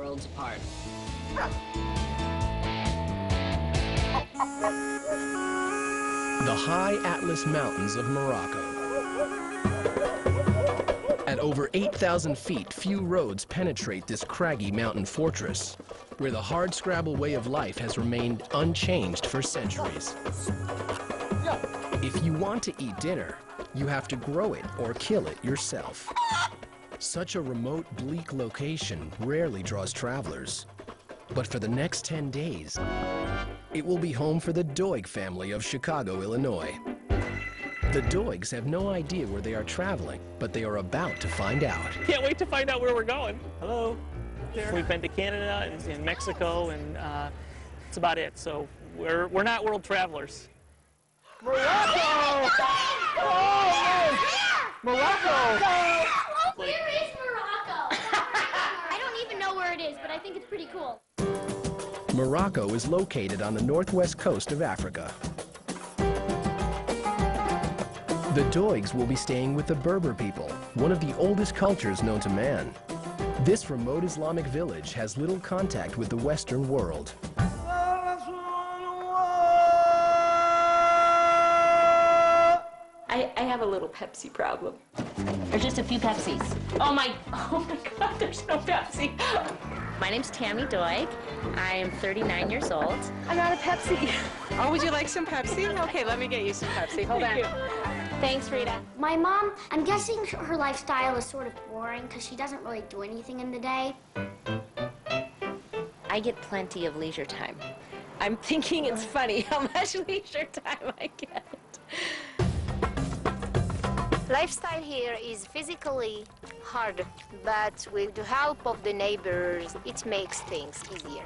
worlds apart. The high Atlas Mountains of Morocco. At over 8,000 feet, few roads penetrate this craggy mountain fortress, where the hardscrabble way of life has remained unchanged for centuries. If you want to eat dinner, you have to grow it or kill it yourself. Such a remote, bleak location rarely draws travelers. But for the next 10 days, it will be home for the Doig family of Chicago, Illinois. The Doigs have no idea where they are traveling, but they are about to find out. Can't wait to find out where we're going. Hello. We've been to Canada and Mexico, and that's about it. So we're not world travelers. Morocco! Oh, Morocco! Where is Morocco? I don't even know where it is, but I think it's pretty cool. Morocco is located on the northwest coast of Africa. The Doigs will be staying with the Berber people, one of the oldest cultures known to man. This remote Islamic village has little contact with the Western world. I have a little Pepsi problem. There's just a few Pepsis. Oh my God, there's no Pepsi. My name's Tammy Doig. I am 39 years old. I'm out of Pepsi. Oh, would you like some Pepsi? Okay, let me get you some Pepsi. Hold on. Thanks, Rita. My mom, I'm guessing her lifestyle is sort of boring because she doesn't really do anything in the day. I get plenty of leisure time. I'm thinking it's funny how much leisure time I get. Lifestyle here is physically hard, but with the help of the neighbors, it makes things easier.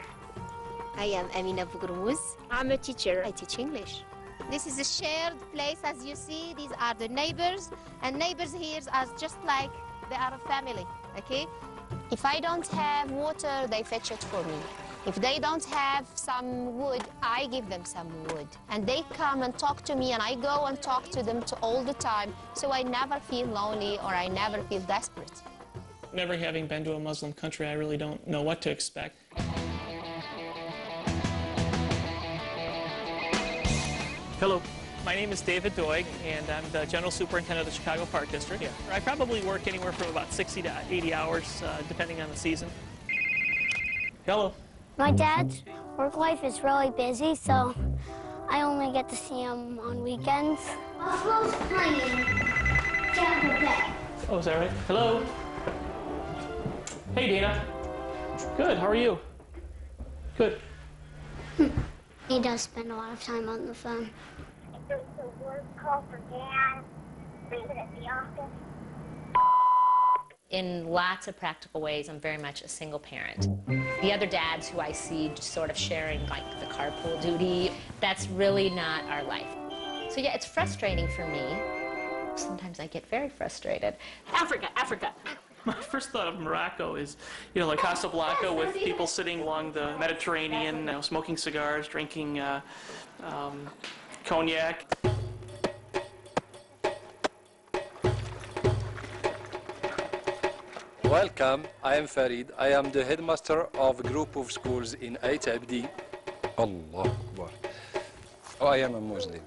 I am Amina Bougrouz. I'm a teacher. I teach English. This is a shared place, as you see. These are the neighbors, and neighbors here are just like they are a family, okay? If I don't have water, they fetch it for me. If they don't have some wood, I give them some wood. And they come and talk to me, and I go and talk to them all the time, so I never feel lonely or I never feel desperate. Never having been to a Muslim country, I really don't know what to expect. Hello. My name is David Doig, and I'm the General Superintendent of the Chicago Park District. Yeah. I probably work anywhere from about 60 to 80 hours, depending on the season. Hello. My dad's work life is really busy, so I only get to see him on weekends. Buffalo's playing Tampa Bay. Oh, is that right? Hello. Hey, Dana. Good, how are you? Good. He does spend a lot of time on the phone. There's a work call for Dan. Leaving at the office. In lots of practical ways, I'm very much a single parent. The other dads who I see just sort of sharing like the carpool duty, that's really not our life. So yeah, it's frustrating for me. Sometimes I get very frustrated. Africa, Africa. My first thought of Morocco is, like Casablanca with people sitting along the Mediterranean, smoking cigars, drinking cognac. Welcome, I am Farid. I am the headmaster of a group of schools in Ait Abdi. Allah Akbar. I am a Muslim.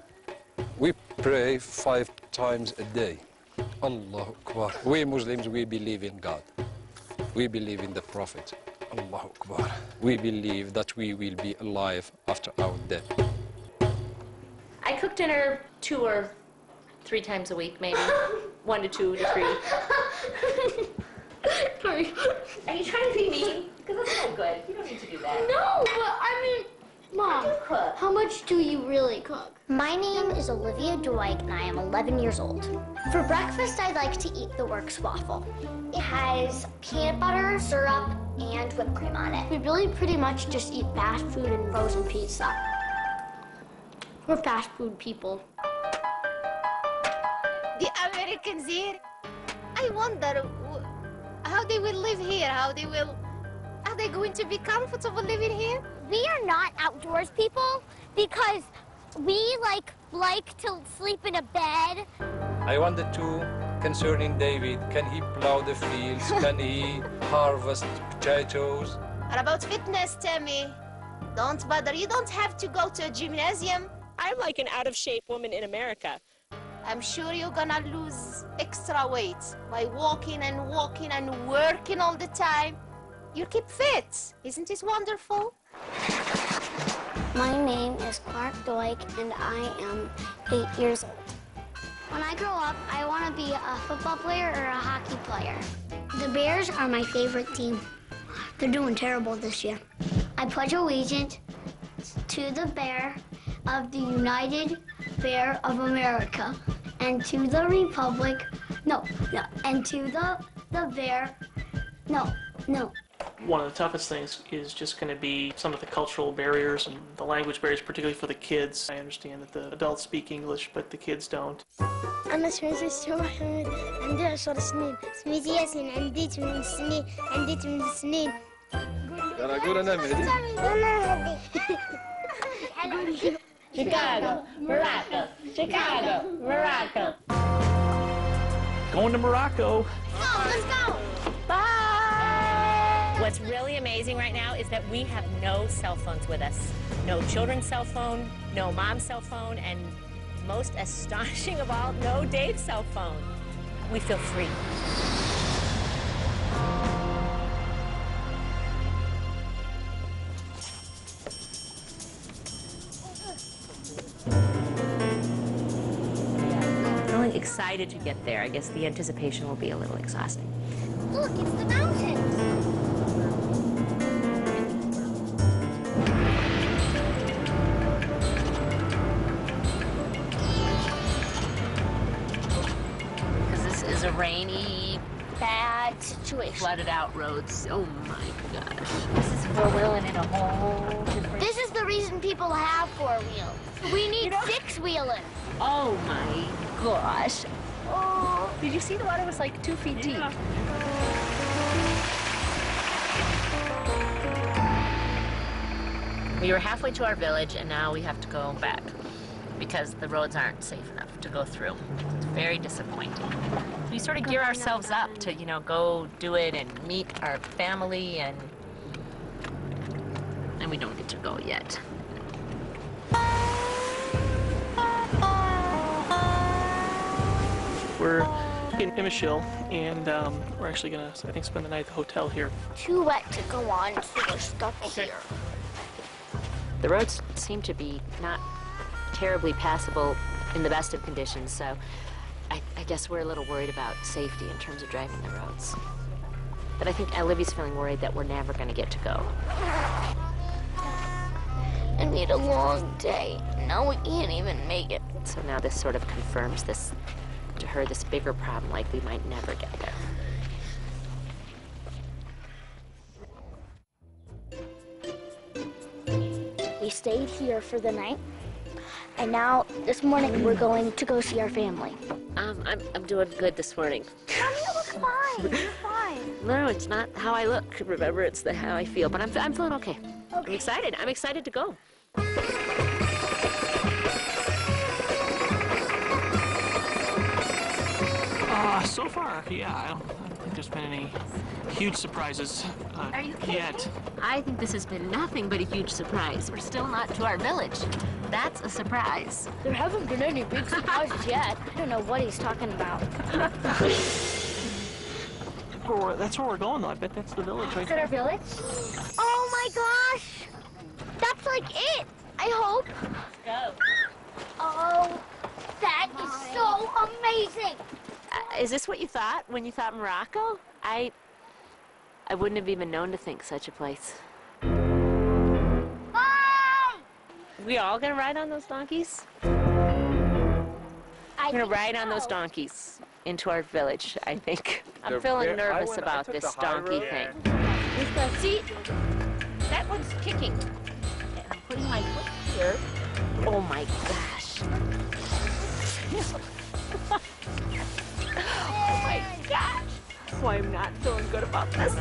We pray 5 times a day. Allah Akbar. We Muslims, we believe in God. We believe in the Prophet. Allah Akbar. We believe that we will be alive after our death. I cook dinner 2 or 3 times a week, maybe. 1 to 2 to 3. Sorry. Are you trying to be mean? Because that's not good. You don't need to do that. No, but I mean, Mom, how much do you really cook? My name is Olivia Doig, and I am 11 years old. For breakfast, I like to eat the Works waffle. It has peanut butter, syrup, and whipped cream on it. We really pretty much just eat fast food and frozen pizza. We're fast food people. The Americans here, I wonder how they will live here, are they going to be comfortable living here? We are not outdoors people because we like to sleep in a bed. I wanted to concerning David, can he plow the fields? Can he harvest potatoes? What about fitness, Tammy? Don't bother. You don't have to go to a gymnasium. I'm like an out-of-shape woman in America. I'm sure you're gonna lose extra weight by walking and walking and working all the time. You keep fit. Isn't it wonderful? My name is Clark Doig, and I am 8 years old. When I grow up, I want to be a football player or a hockey player. The Bears are my favorite team. They're doing terrible this year. I pledge allegiance to the Bear of the United Bear of America and to the Republic, and to the Bear, no. One of the toughest things is just going to be some of the cultural barriers and the language barriers, particularly for the kids. I understand that the adults speak English, but the kids don't. أنا سميتي محمد عندي 10 سنين. سميتي ياسين عندي 8 سنين. عندي 8 سنين. قول أنا مهدي. Chicago, Morocco, Chicago, Morocco. Going to Morocco. Let's go. Bye! What's really amazing right now is that we have no cell phones with us. No children's cell phone, no mom's cell phone, and most astonishing of all, no Dave's cell phone. We feel free. I'm really excited to get there. I guess the anticipation will be a little exhausting. Look, it's the mountains. Because this is a rainy, Bad situation. flooded out roads. Oh my gosh. This is four-wheeling in a whole different... This is the reason people have four wheels. We need six-wheelers. Oh my gosh. Oh, did you see the water was like 2 feet deep? We were halfway to our village and now we have to go back because the roads aren't safe enough to go through. It's very disappointing. We sort of gear ourselves up to, you know, go do it and meet our family and we don't get to go yet. We're in Imishil, and we're actually going to, I think, spend the night at the hotel here. Too wet to go on, so we're stuck here. The roads seem to be not terribly passable in the best of conditions, so I guess we're a little worried about safety in terms of driving the roads. But I think Olivia's feeling worried that we're never going to get to go. I need a long day. Now we can't even make it. So now this sort of confirms this, to her, this bigger problem, like we might never get there. We stayed here for the night, and now this morning we're going to go see our family. I'm doing good this morning. Mommy, you look fine. You're fine. No, it's not how I look. Remember, it's how I feel. But I'm feeling okay. I'm excited. I'm excited to go. So far, yeah, I don't think there's been any huge surprises Are you kidding? yet. I think this has been nothing but a huge surprise. We're still not to our village. That's a surprise. There haven't been any big surprises yet. I don't know what he's talking about. That's where we're going, though. I bet that's the village right Is it our there. village? Oh my gosh! That's like it! I hope. Go. Oh, that is so amazing! Is this what you thought when you thought Morocco? I wouldn't have even known to think such a place. Mom! We all gonna ride on those donkeys? We're gonna ride on those donkeys into our village, I think. I'm feeling nervous about this donkey thing. See, that one's kicking. I'm putting my foot here. Oh my gosh. Oh my gosh. Oh, I'm not feeling good about this.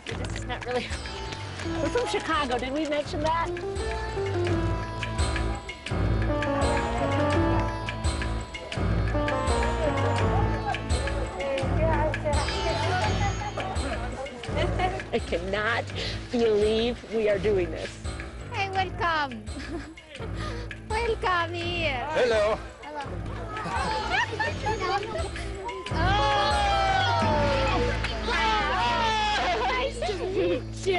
This is not really... We're from Chicago. Did we mention that? I cannot believe we are doing this. Hey, welcome. Welcome here. Hello. Hello. Nice to meet you.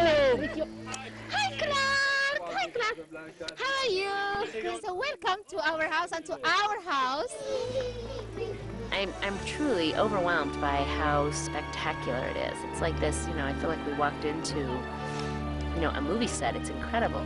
Hi, Clark. Hi, Clark. How are you? So welcome to our house and to our house. I'm truly overwhelmed by how spectacular it is. It's like this, you know, I feel like we walked into, you know, a movie set. It's incredible.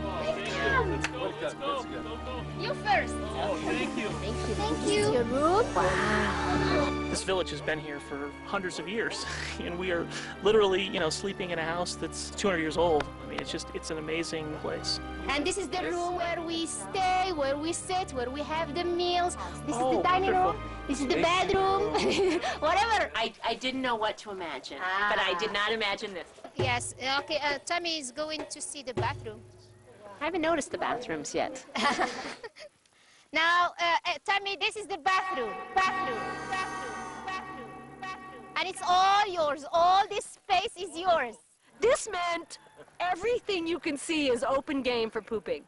You first. Oh, thank you. Thank you. Thank you. Your room. Wow. This village has been here for hundreds of years, and we are literally, you know, sleeping in a house that's 200 years old. I mean, it's an amazing place. And this is the room where we stay, where we sit, where we have the meals. This is the dining wonderful. room. This is the bedroom. Whatever. I didn't know what to imagine, but I did not imagine this. Yes. Okay. Tammy is going to see the bathroom. I haven't noticed the bathrooms yet. Now, Tammy, this is the bathroom. Bathroom. And it's all yours. All this space is yours. This meant everything you can see is open game for pooping.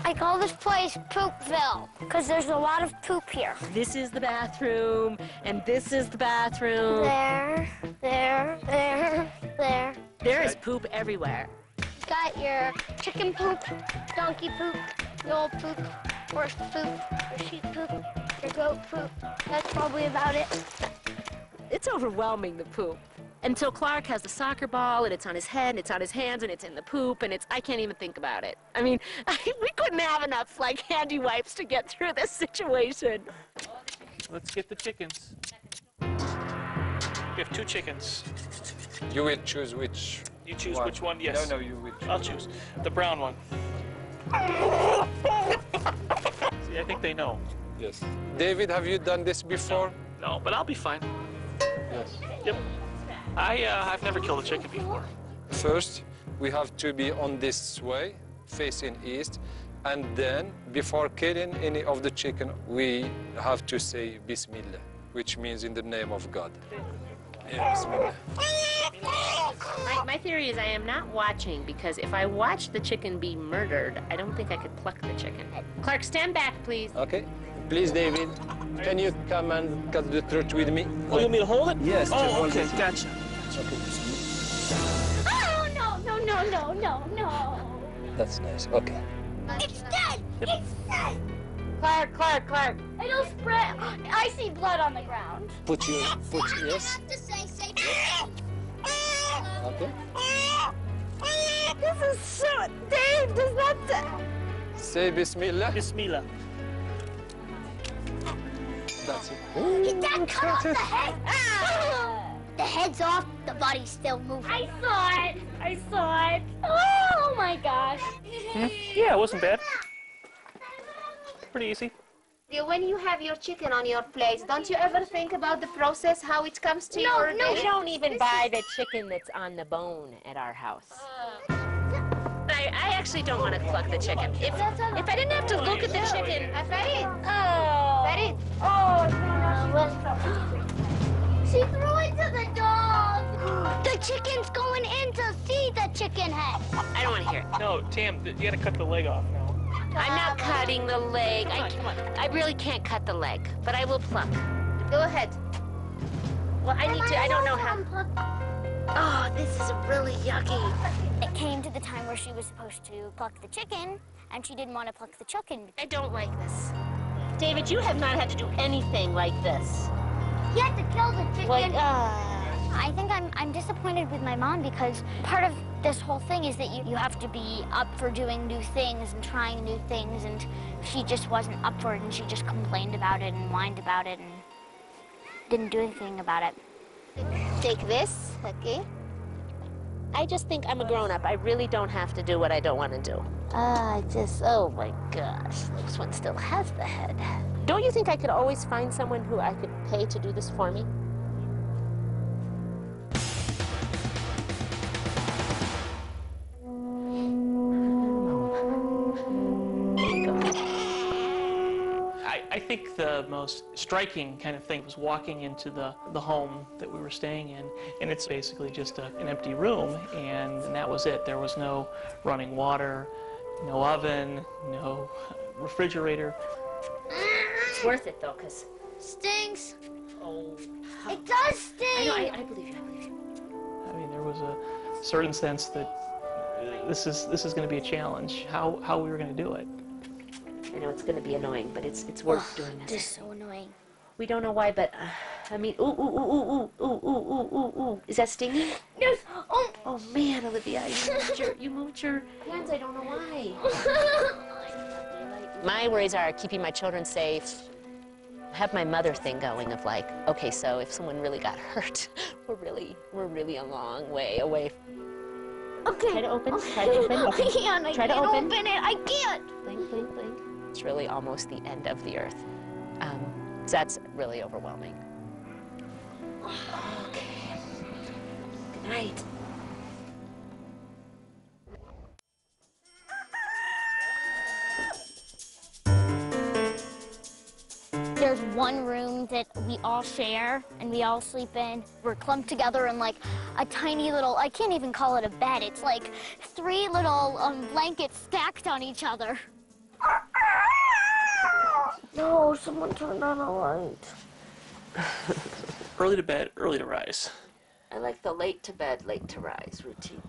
I call this place Poopville because there's a lot of poop here. This is the bathroom, and this is the bathroom. There. There is poop everywhere. You've got your chicken poop, donkey poop, mule poop, horse poop, your sheep poop, your goat poop. That's probably about it. It's overwhelming, the poop. Until Clark has the soccer ball, and it's on his head, and it's on his hands, and it's in the poop, and I can't even think about it. I mean, we couldn't have enough, like, handy wipes to get through this situation. Let's get the chickens. We have 2 chickens. You will choose which. You choose which one? Yes. No, you will choose. I'll choose the brown one. See, I think they know. Yes. David, have you done this before? No, but I'll be fine. Yes. Yep. I've never killed a chicken before. First, we have to be on this way, facing east, and then, before killing any of the chicken, we have to say Bismillah, which means in the name of God. Yeah, Bismillah. My theory is I am not watching, because if I watch the chicken be murdered, I don't think I could pluck the chicken. Clark, stand back, please. Okay. Please, David, can you come and cut the throat with me? Oh, you want me to hold it? Yes. Oh, okay, gotcha. Oh, no. That's nice. Okay. It's dead. It's dead. Clark. It'll spread. I see blood on the ground. Put your foot, yes. To say Okay. This is so... Dave does not... Say Bismillah. Bismillah. That's it. Dad cut off the head. The head's off, the body's still moving. I saw it. Oh my gosh. Yeah, it wasn't bad. Pretty easy. When you have your chicken on your plate, don't you ever think about the process, how it comes to your... No, we don't even buy the chicken that's on the bone at our house. I actually don't want to pluck the chicken. If I didn't have to look at the chicken... Farid. Farid. Oh, no. She threw it to the dog. The chicken's going in to see the chicken head. I don't want to hear it. No, Tam, you gotta cut the leg off now. I'm not cutting the leg. Come on. I really can't cut the leg, but I will pluck. Go ahead. Well, I don't know how... Oh, this is really yucky. It came to the time where she was supposed to pluck the chicken, and she didn't want to pluck the chicken. I don't like this. David, you have not had to do anything like this. You had to kill the chicken. Like, I think I'm disappointed with my mom because part of this whole thing is that you have to be up for doing new things and trying new things, and she just wasn't up for it, and she just complained about it and whined about it and didn't do anything about it. Take this, okay? I just think I'm a grown-up. I really don't have to do what I don't want to do. Oh my gosh, this one still has the head. Don't you think I could always find someone who I could pay to do this for me? I think think the most striking kind of thing was walking into the home that we were staying in, and it's basically just an empty room, and that was it. There was no running water, no oven, no refrigerator. It's worth it, though, because... Stinks. Oh. It does stink. I know, I believe you, I believe you. I mean, there was a certain sense that this is going to be a challenge, how we were going to do it. I know it's going to be annoying, but it's worth doing this. This is so annoying. We don't know why, but I mean, ooh, ooh, ooh, ooh, ooh, ooh, ooh, ooh, ooh. Is that stinging? Yes. Oh. Oh man, Olivia, you moved your hands. I don't know why. My worries are keeping my children safe. Have my mother thing going of like, okay, so if someone really got hurt, we're really a long way away. Okay. Try to open. Try to open. I can't. I Try can't to open it. I can't. Blink, blink, blink. It's really almost the end of the earth. So that's really overwhelming. Okay. Good night. There's one room that we all share and we all sleep in. We're clumped together in like a tiny little, I can't even call it a bed. It's like 3 little blankets stacked on each other. No, someone turned on a light. Early to bed, early to rise. I like the late to bed, late to rise routine.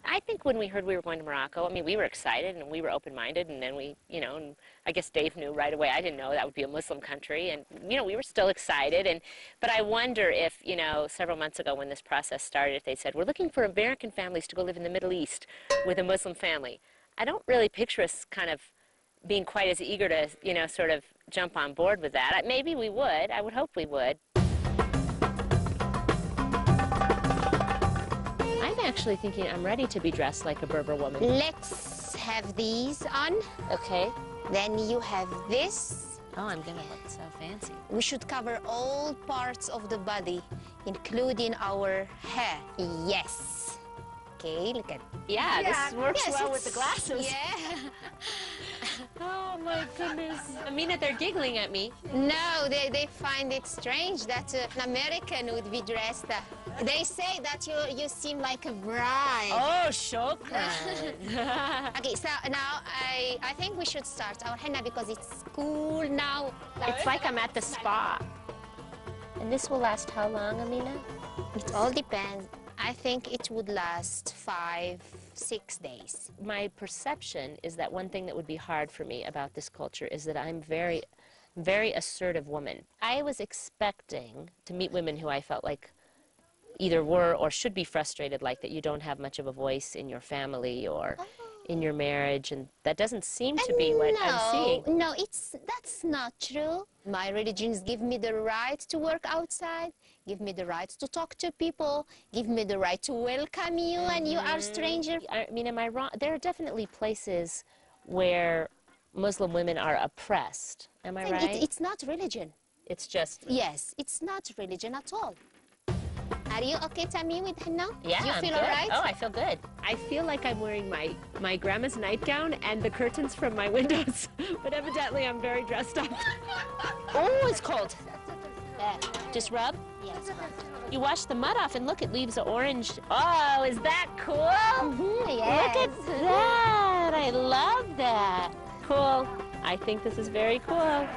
I think when we heard we were going to Morocco, I mean, we were excited and we were open-minded, and then we, you know, and I guess Dave knew right away. I didn't know that would be a Muslim country, and, you know, we were still excited. But I wonder if, you know, several months ago when this process started, if they said, we're looking for American families to go live in the Middle East with a Muslim family. I don't really picture us kind of being quite as eager to, you know, sort of jump on board with that. Maybe we would. I would hope we would. I'm actually thinking I'm ready to be dressed like a Berber woman. Let's have these on. Okay. Then you have this. Oh, I'm gonna look so fancy. We should cover all parts of the body, including our hair. Yes. Okay, look at. Yeah, this works well with the glasses. Yeah. Oh my goodness. Amina, they're giggling at me. No, they find it strange that an American would be dressed. They say that you seem like a bride. Oh, shukran. Okay, so now I think we should start our henna because it's cool now. It's like I'm at the spa. And this will last how long, Amina? It all depends. I think it would last 5-6 days. My perception is that one thing that would be hard for me about this culture is that I'm very, very assertive woman. I was expecting to meet women who I felt like either were or should be frustrated, like that you don't have much of a voice in your family or in your marriage, and that doesn't seem to be what I'm seeing. No, that's not true. My religions give me the right to work outside, give me the right to talk to people, give me the right to welcome you, and you are a stranger. I mean, am I wrong? There are definitely places where Muslim women are oppressed. Am I right? It's not religion. It's just... Yes, it's not religion at all. Are you okay, Tammy, with henna? Yeah, you feel all right? Oh, I feel good. I feel like I'm wearing my grandma's nightgown and the curtains from my windows, but evidently I'm very dressed up. Oh, it's cold. Just rub? Yes. You wash the mud off and look, it leaves an orange. Oh, is that cool? Yes. Look at that. I love that. Cool. I think this is very cool.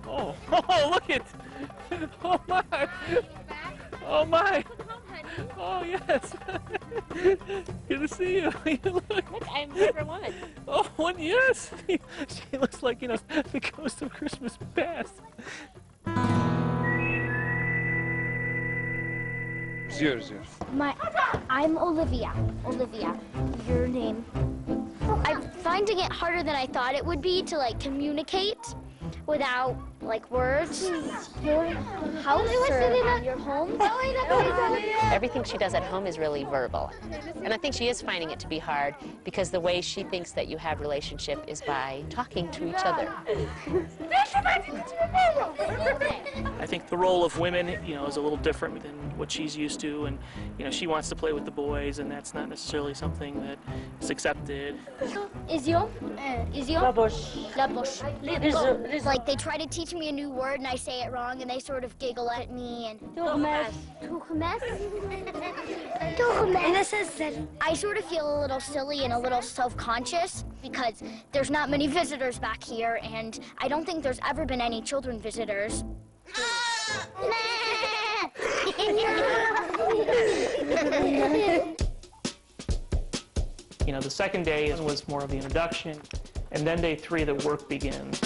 Oh, look it! Oh my! Oh my! Oh yes! Good to see you. Look, I'm a Berber woman. Oh, yes! She looks like, you know, the ghost of Christmas past. Yours. I'm Olivia. Olivia, your name. I'm finding it harder than I thought it would be to like communicate without like words, your house, or your home. Everything she does at home is really verbal. And I think she is finding it to be hard because the way she thinks that you have relationship is by talking to each other. I think the role of women, is a little different than what she's used to, and she wants to play with the boys, and that's not necessarily something that is accepted. Izio? La bouche. Like they try to teach me a new word and I say it wrong and they sort of giggle at me and I sort of feel a little silly and a little self-conscious because there's not many visitors back here and I don't think there's ever been any children visitors. The second day was more of the introduction, and then day 3, the work begins.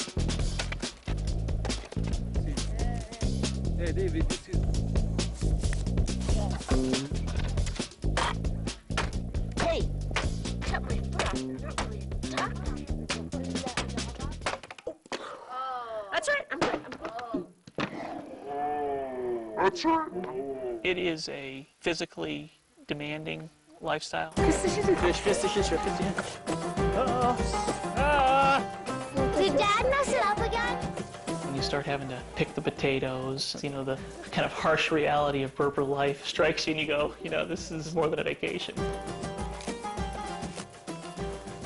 Hey, David, this is... Hey! That's right, I'm good. It is a physically demanding lifestyle. Did Dad mess it up again? When you start having to pick the potatoes, the kind of harsh reality of Berber life strikes you and you go, this is more than a vacation.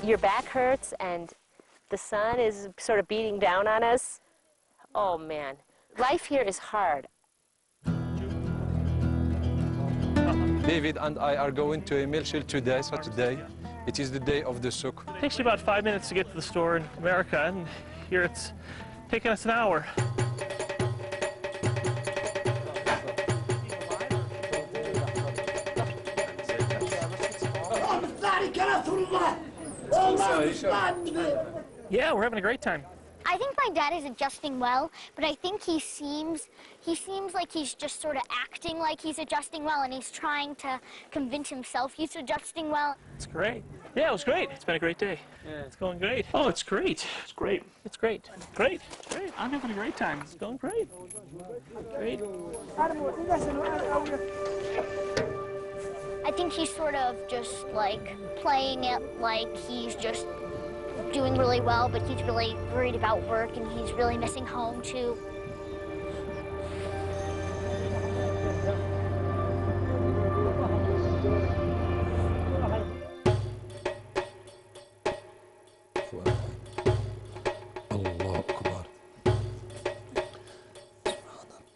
Your back hurts and the sun is sort of beating down on us. Oh man, life here is hard. David and I are going to a Milshil today, Saturday. It is the day of the souk. It takes you about 5 minutes to get to the store in America, and here it's taking us an hour. Yeah, we're having a great time. I think my dad is adjusting well, but I think he seems like he's just sort of acting like he's adjusting well, and he's trying to convince himself he's adjusting well. It's great. Yeah, it was great. It's been a great day. Yeah, it's going great. Oh, it's great. It's great. It's great. Great. It's great. I'm having a great time. It's going great. Great. I think he's sort of just like playing it like he's just doing really well, but he's really worried about work and he's really missing home too.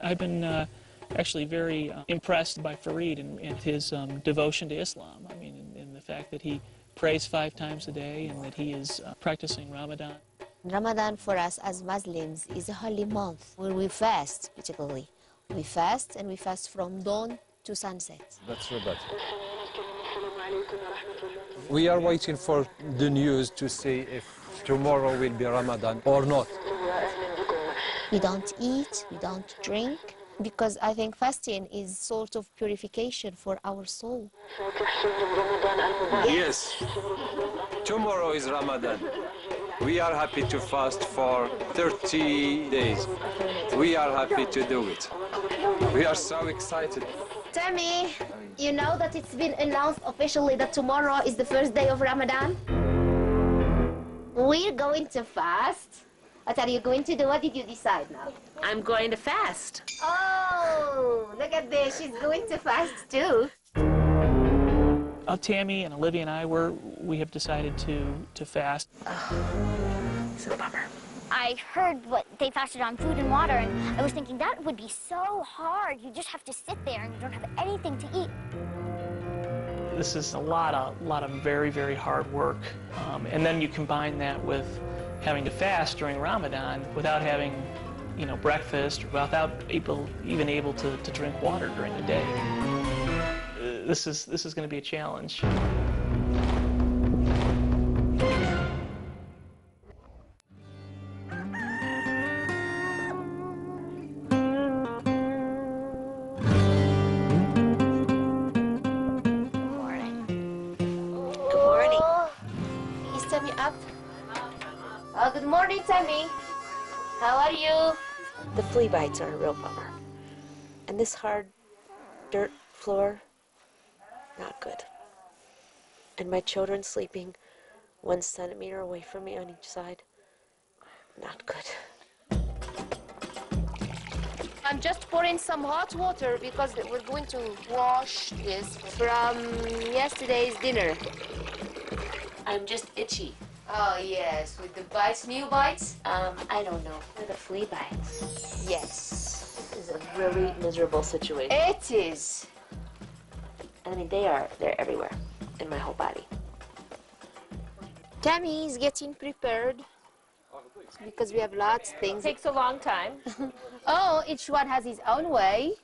I've been actually very impressed by Farid and his devotion to Islam. I mean, in the fact that he prays 5 times a day and that he is practicing Ramadan. Ramadan for us as Muslims is a holy month where we fast, particularly. We fast and we fast from dawn to sunset. That's so bad. We are waiting for the news to see if tomorrow will be Ramadan or not. We don't eat, we don't drink, because I think fasting is sort of purification for our soul. Yes, tomorrow is Ramadan. We are happy to fast for 30 days. We are happy to do it. We are so excited. Tammy, you know that it's been announced officially that tomorrow is the first day of Ramadan? We're going to fast. What are you going to do? What did you decide now? I'm going to fast. Oh, look at this. She's going to fast too. Tammy and Olivia and I, we have decided to fast. It's a bummer. I heard what they fasted on food and water, and I was thinking that would be so hard. You just have to sit there and you don't have anything to eat. This is a lot of very, very hard work. And then you combine that with having to fast during Ramadan without having, breakfast, or without even able to drink water during the day. This is going to be a challenge. Oh, good morning, Tammy. How are you? The flea bites are a real bummer. And this hard dirt floor, not good. And my children sleeping 1 centimeter away from me on each side, not good. I'm just pouring some hot water because we're going to wash this from yesterday's dinner. I'm just itchy. Oh, yes, with the bites, new bites? I don't know. They're the flea bites. Yes. This is a really miserable situation. It is. I mean, they're everywhere in my whole body. Tammy is getting prepared because we have lots of things. It takes a long time. Oh, each one has his own way.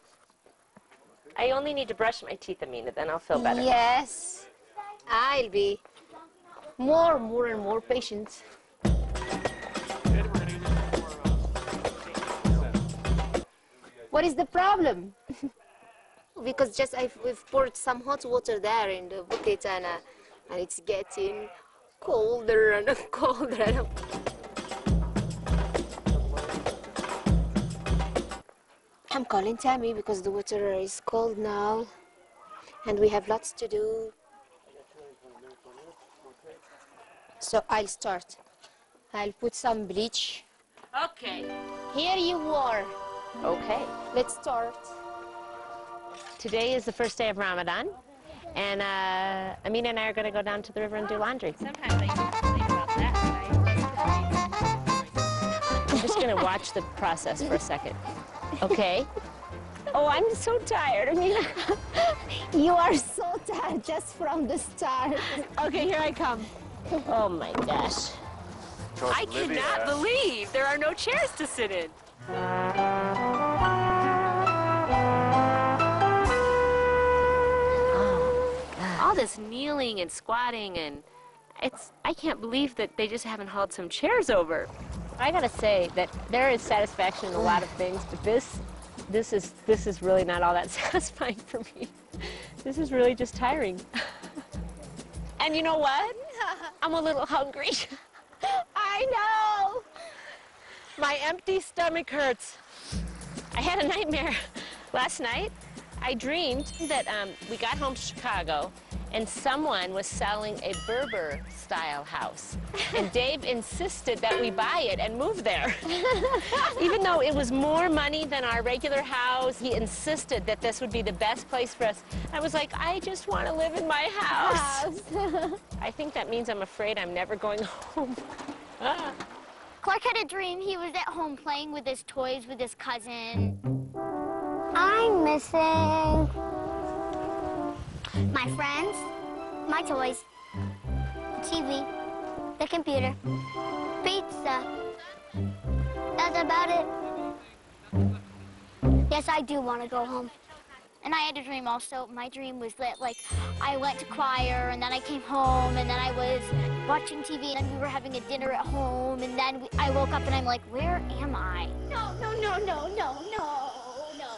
I only need to brush my teeth a minute, then I'll feel better. Yes. I'll be more and more patient. What is the problem? Because just we've poured some hot water there in the bucket and it's getting colder and colder. I'm calling Tammy because the water is cold now and we have lots to do. So I'll start. I'll put some bleach. Okay. Here you are. Okay. Let's start. Today is the first day of Ramadan, and Amina and I are going to go down to the river and do laundry. Sometimes I think about that. I'm just going to watch the process for a second. Okay? Oh, I'm so tired, Amina. You are so tired just from the start. Okay, here I come. Oh my gosh. I cannot believe there are no chairs to sit in. All this kneeling and squatting, and I can't believe that they just haven't hauled some chairs over. I gotta say that there is satisfaction in a lot of things, but this is really not all that satisfying for me. This is really just tiring. And you know what? I'm a little hungry. I know. My empty stomach hurts. I had a nightmare last night. I dreamed that we got home to Chicago and someone was selling a Berber-style house. And Dave insisted that we buy it and move there. Even though it was more money than our regular house, he insisted that this would be the best place for us. I was like, I just want to live in my house. I think that means I'm afraid I'm never going home. Clark had a dream he was at home playing with his toys with his cousin. I'm missing my friends, my toys, the TV, the computer, pizza. That's about it. Yes, I do want to go home. And I had a dream also. My dream was that, like, I went to choir, and then I came home, and then I was watching TV, and we were having a dinner at home, and then I woke up, and I'm like, where am I? No, no, no, no, no, no, no, no.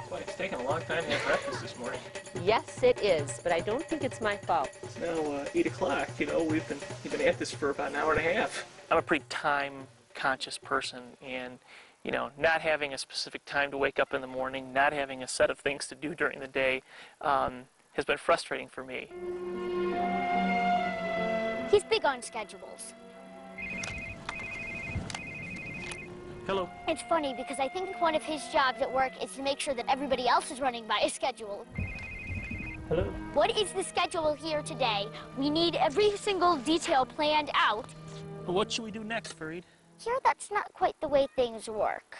Boy, it's taken a long time to have breakfast this morning. Yes, it is, but I don't think it's my fault. It's now 8 o'clock. You know, we've been at this for about an hour and a half. I'm a pretty time-conscious person, and, you know, not having a specific time to wake up in the morning, not having a set of things to do during the day has been frustrating for me. He's big on schedules. Hello. It's funny because I think one of his jobs at work is to make sure that everybody else is running by a schedule. Hello. What is the schedule here today? We need every single detail planned out. Well, what should we do next, Farid? Here, that's not quite the way things work.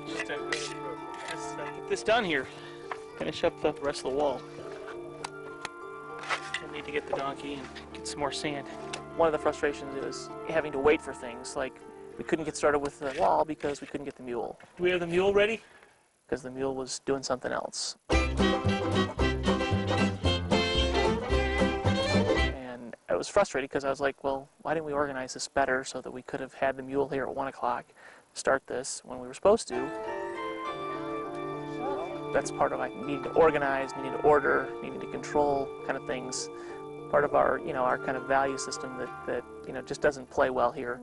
Just get this done here. Finish up the rest of the wall. I need to get the donkey and get some more sand. One of the frustrations is having to wait for things. Like, we couldn't get started with the wall because we couldn't get the mule. Do we have the mule ready? Because the mule was doing something else. And I was frustrated because I was like, well, why didn't we organize this better so that we could have had the mule here at 1 o'clock, start this when we were supposed to. That's part of like needing to organize, needing to order, needing to control kind of things. Part of our, our kind of value system that just doesn't play well here.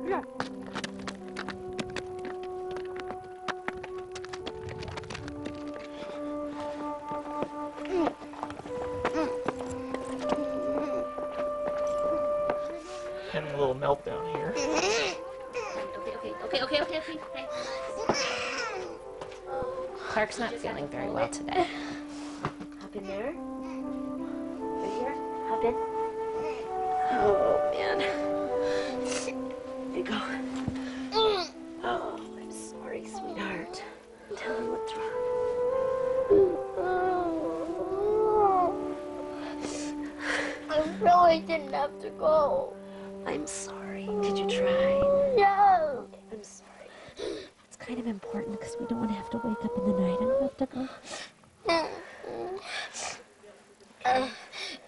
Yeah. Having a little meltdown here. Okay. Clark's not feeling very well today. Hop in there. Right here. Hop in. Oh, man. There you go. Oh, I'm sorry, sweetheart. Tell me what's wrong. I really didn't have to go. I'm sorry. Did you try? No. I'm sorry. It's kind of important because we don't want to have to wake up in the night and have to go.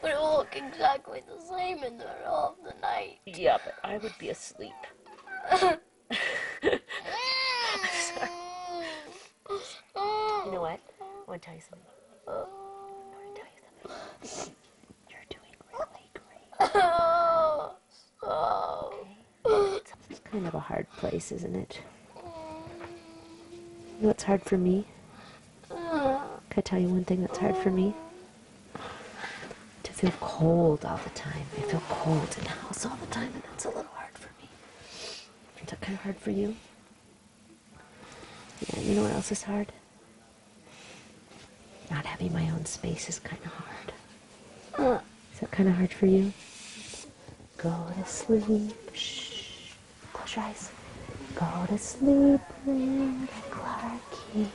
But it will look exactly the same in the middle of the night. Yeah, but I would be asleep. I'm sorry. You know what? I want to tell you something. You're doing really great. Okay. It's kind of a hard place, isn't it? You know what's hard for me? Can I tell you one thing that's hard for me? To feel cold all the time. I feel cold in the house all the time, and that's a little hard for me. Is that kind of hard for you? Yeah, you know what else is hard? Not having my own space is kind of hard. Is that kind of hard for you? Go to sleep. Shh. Close your eyes. Go to sleep, little Clarky.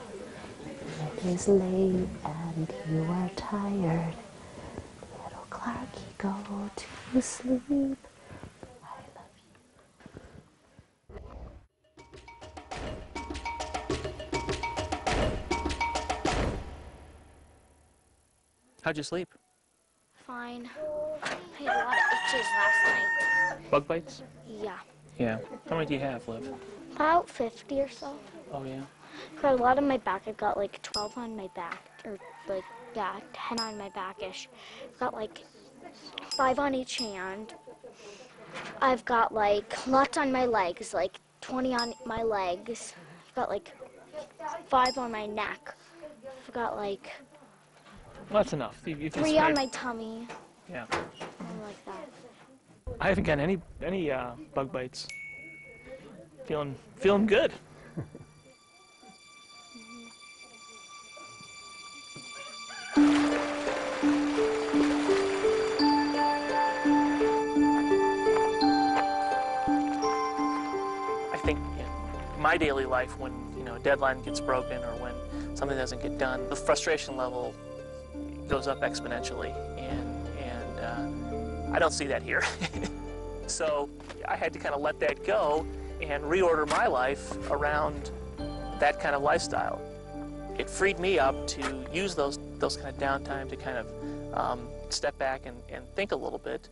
It is late and you are tired. Little Clarky, go to sleep. I love you. How'd you sleep? Fine. I had a lot of itches last night. Bug bites? Yeah. Yeah. How many do you have, Liv? About 50 or so. Oh, yeah. Got a lot on my back. I've got like 12 on my back, or like, yeah, 10 on my back-ish. Got like 5 on each hand. I've got like lots on my legs, like 20 on my legs. I've got like 5 on my neck. I've got like Well, that's enough. You've 3 on my tummy. Yeah. Something like that. I haven't gotten any bug bites. Feeling good. I think in my daily life, when a deadline gets broken or when something doesn't get done, the frustration level goes up exponentially, and I don't see that here. So I had to kind of let that go and reorder my life around that kind of lifestyle. It freed me up to use those kind of downtime to kind of step back and think a little bit.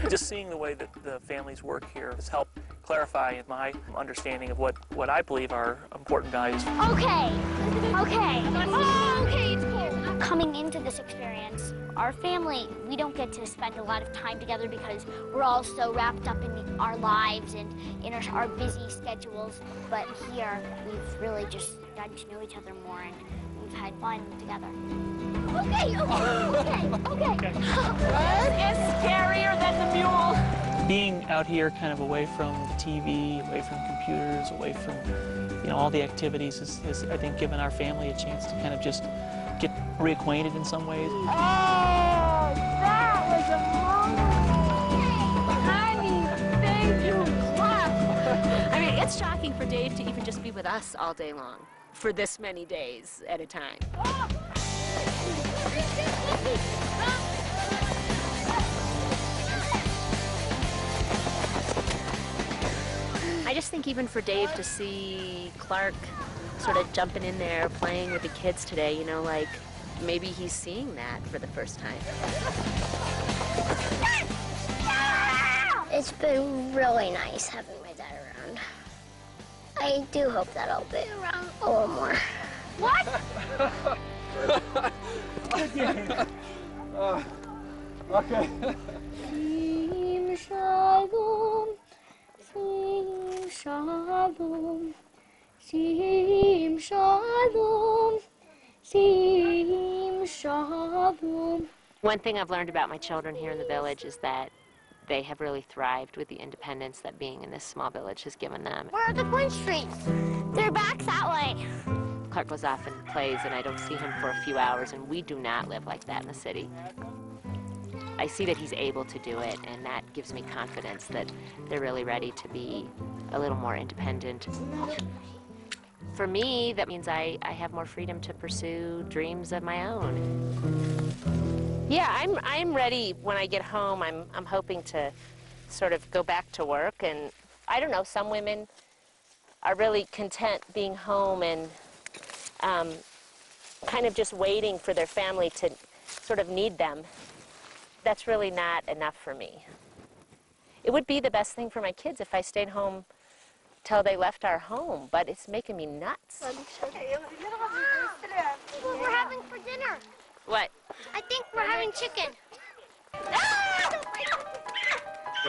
Just seeing the way that the families work here has helped clarify my understanding of what I believe are important values. Okay, it's cool. Coming into this experience, our family, we don't get to spend a lot of time together because we're all so wrapped up in our lives and in our busy schedules. But here, we've really just gotten to know each other more, and we've had fun together. Okay. What is scarier than the mule? Being out here kind of away from the TV, away from computers, away from all the activities has I think given our family a chance to kind of just get reacquainted in some ways. Oh, that was amazing! Honey, thank you, clap! I mean, it's shocking for Dave to even just be with us all day long for this many days at a time. I just think even for Dave to see Clark sort of jumping in there, playing with the kids today, like maybe he's seeing that for the first time. It's been really nice having my dad around. I do hope that I'll be around a little more. What? Okay. Sim shalom, sim shalom, sim shalom, sim shalom. One thing I've learned about my children here in the village is that they have really thrived with the independence that being in this small village has given them. Where are the Queen Streets? They're back that way. Clark goes off and plays, and I don't see him for a few hours, and we do not live like that in the city. I see that he's able to do it, and that gives me confidence that they're really ready to be a little more independent. For me, that means I have more freedom to pursue dreams of my own. Yeah, I'm ready when I get home. I'm hoping to sort of go back to work, and I don't know, some women are really content being home and kind of just waiting for their family to sort of need them. That's really not enough for me. It would be the best thing for my kids if I stayed home till they left our home, but it's making me nuts. What we're having for dinner? What? I think we're having chicken. Go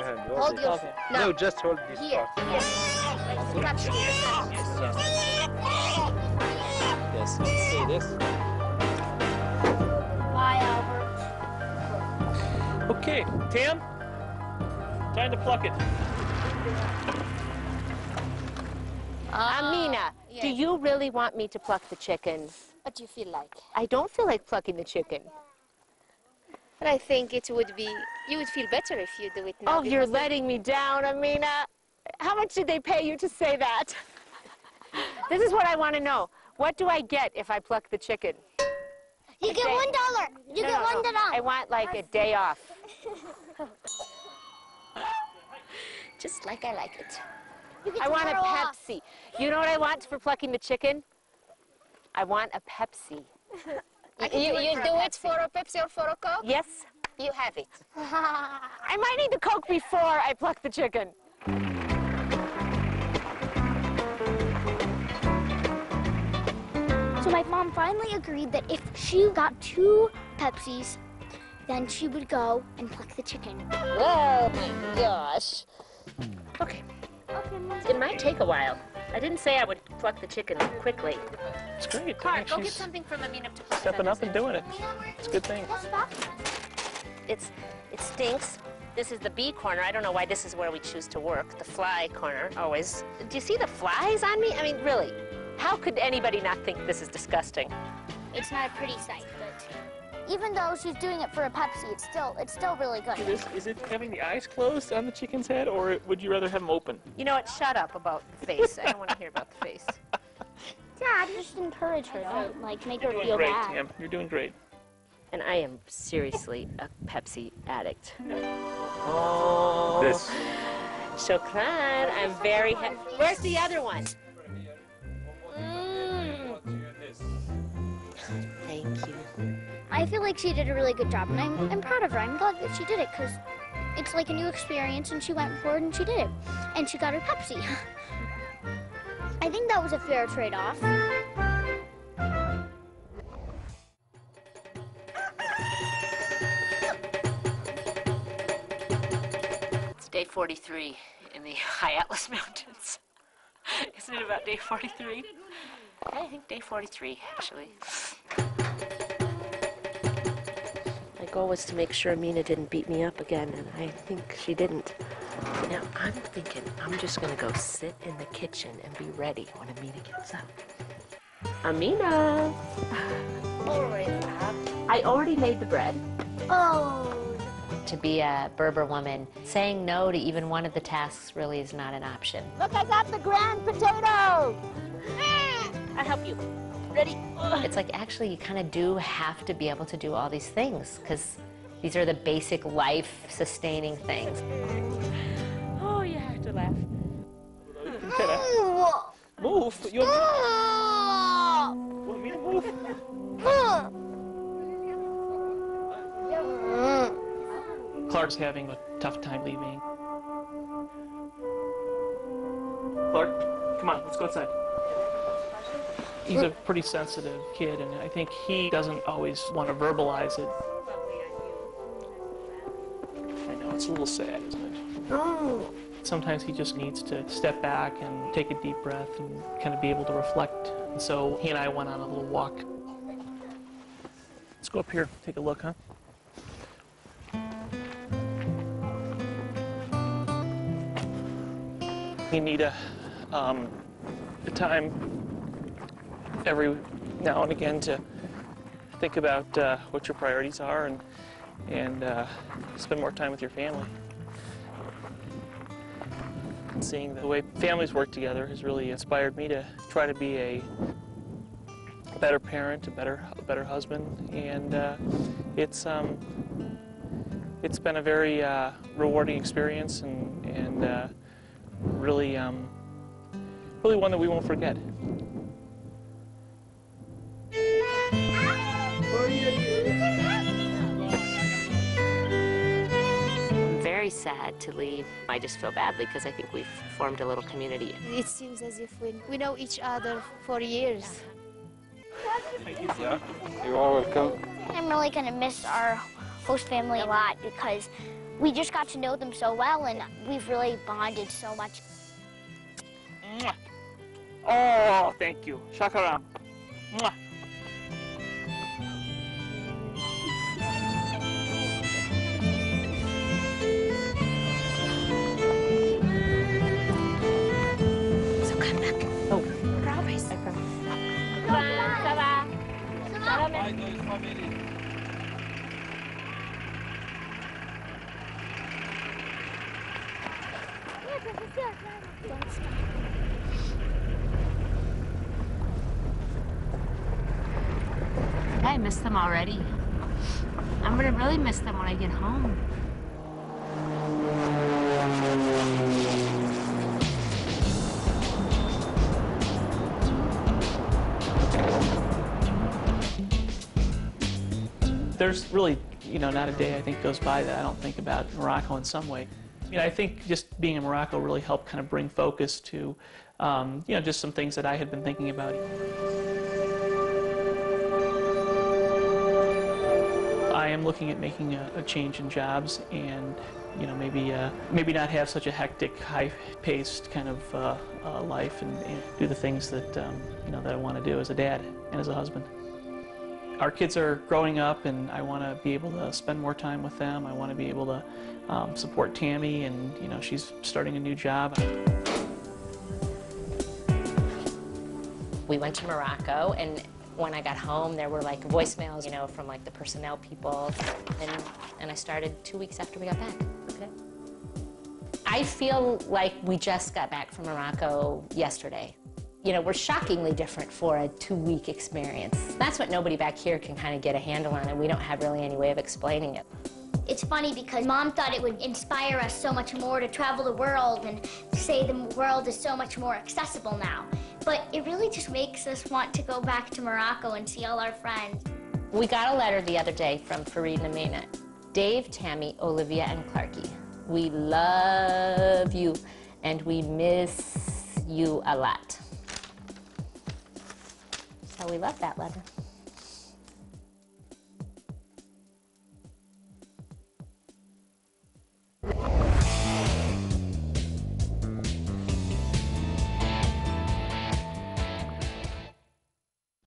ahead, Hold it. your... Okay. No, just hold this Here. part. That's Yes, say this. Bye, Albert. Okay, Tam, time to pluck it. Amina, do you really want me to pluck the chicken? What do you feel like? I don't feel like plucking the chicken. But I think it would be, you would feel better if you do it now. Oh, you're letting me down, Amina. How much did they pay you to say that? This is what I want to know. What do I get if I pluck the chicken? You get $1. You get $1. I want like a day off. Just like I like it. I want a Pepsi. You know what I want for plucking the chicken? I want a Pepsi. You do it for a Pepsi or for a Coke? Yes. You have it. I might need the Coke before I pluck the chicken. So my mom finally agreed that if she got 2 Pepsis, then she would go and pluck the chicken. Oh my gosh. Okay. It might take a while. I didn't say I would pluck the chicken quickly. It's great. Clark, go get She's something from Amina to pluck. stepping up and doing it. It's a good thing. It stinks. This is the bee corner. I don't know why this is where we choose to work. The fly corner, always. Do you see the flies on me? I mean, really, how could anybody not think this is disgusting? It's not a pretty sight, but even though she's doing it for a Pepsi, it's still really good. Is it having the eyes closed on the chicken's head, or would you rather have them open? You know what? Shut up about the face. I don't want to hear about the face. Dad, just encourage her. Don't, like, make her You're feel doing great, bad. Tam. You're doing great. And I am seriously a Pepsi addict. Oh. This. Shukran, I'm very happy. Where's the other one? Thank you. I feel like she did a really good job, and I'm proud of her. I'm glad that she did it, because it's like a new experience, and she went forward and she did it. And she got her Pepsi. I think that was a fair trade-off. It's day 43 in the High Atlas Mountains. Isn't it about day 43? I think day 43, actually. My goal was to make sure Amina didn't beat me up again, and I think she didn't. Now, I'm thinking I'm just going to go sit in the kitchen and be ready when Amina gets up. Amina! I already made the bread. Oh. To be a Berber woman, saying no to even one of the tasks really is not an option. Look, I got the grand potato! I'll help you. Ready? It's like actually you kind of do have to be able to do all these things because these are the basic life-sustaining things. Oh, you have to laugh. Move. You want me to move? Clark's having a tough time leaving. Clark. Come on, let's go outside. He's a pretty sensitive kid, and I think he doesn't always want to verbalize it. I know, it's a little sad, isn't it? Oh. Sometimes he just needs to step back and take a deep breath and kind of be able to reflect. And so he and I went on a little walk. Let's go up here, take a look, huh? You need a time every now and again to think about what your priorities are and spend more time with your family. And seeing the way families work together has really inspired me to try to be a better parent, a better husband, and it's been a very rewarding experience and really one that we won't forget. I'm very sad to leave. I just feel badly because I think we've formed a little community. It seems as if we know each other for years. Yeah, you are welcome. I'm really going to miss our host family a lot because we just got to know them so well and we've really bonded so much. Oh, thank you. Shakaram. Mwah. So come back. Oh. Promise. Bye, guys, family. I miss them already. I'm gonna really miss them when I get home. There's really, not a day I think goes by that I don't think about Morocco in some way. I think just being in Morocco really helped kind of bring focus to, just some things that I had been thinking about. I am looking at making a change in jobs and, maybe not have such a hectic, high-paced kind of life and do the things that, that I want to do as a dad and as a husband. Our kids are growing up and I want to be able to spend more time with them. I want to be able to support Tammy and, she's starting a new job. We went to Morocco and when I got home there were like voicemails, from like the personnel people and I started 2 weeks after we got back. Okay. I feel like we just got back from Morocco yesterday. We're shockingly different for a 2-week experience. That's what nobody back here can kind of get a handle on, and we don't have really any way of explaining it. It's funny because Mom thought it would inspire us so much more to travel the world and say the world is so much more accessible now. But it really just makes us want to go back to Morocco and see all our friends. We got a letter the other day from Fareed and Amina. Dave, Tammy, Olivia, and Clarky, we love you, and we miss you a lot. So we love that letter.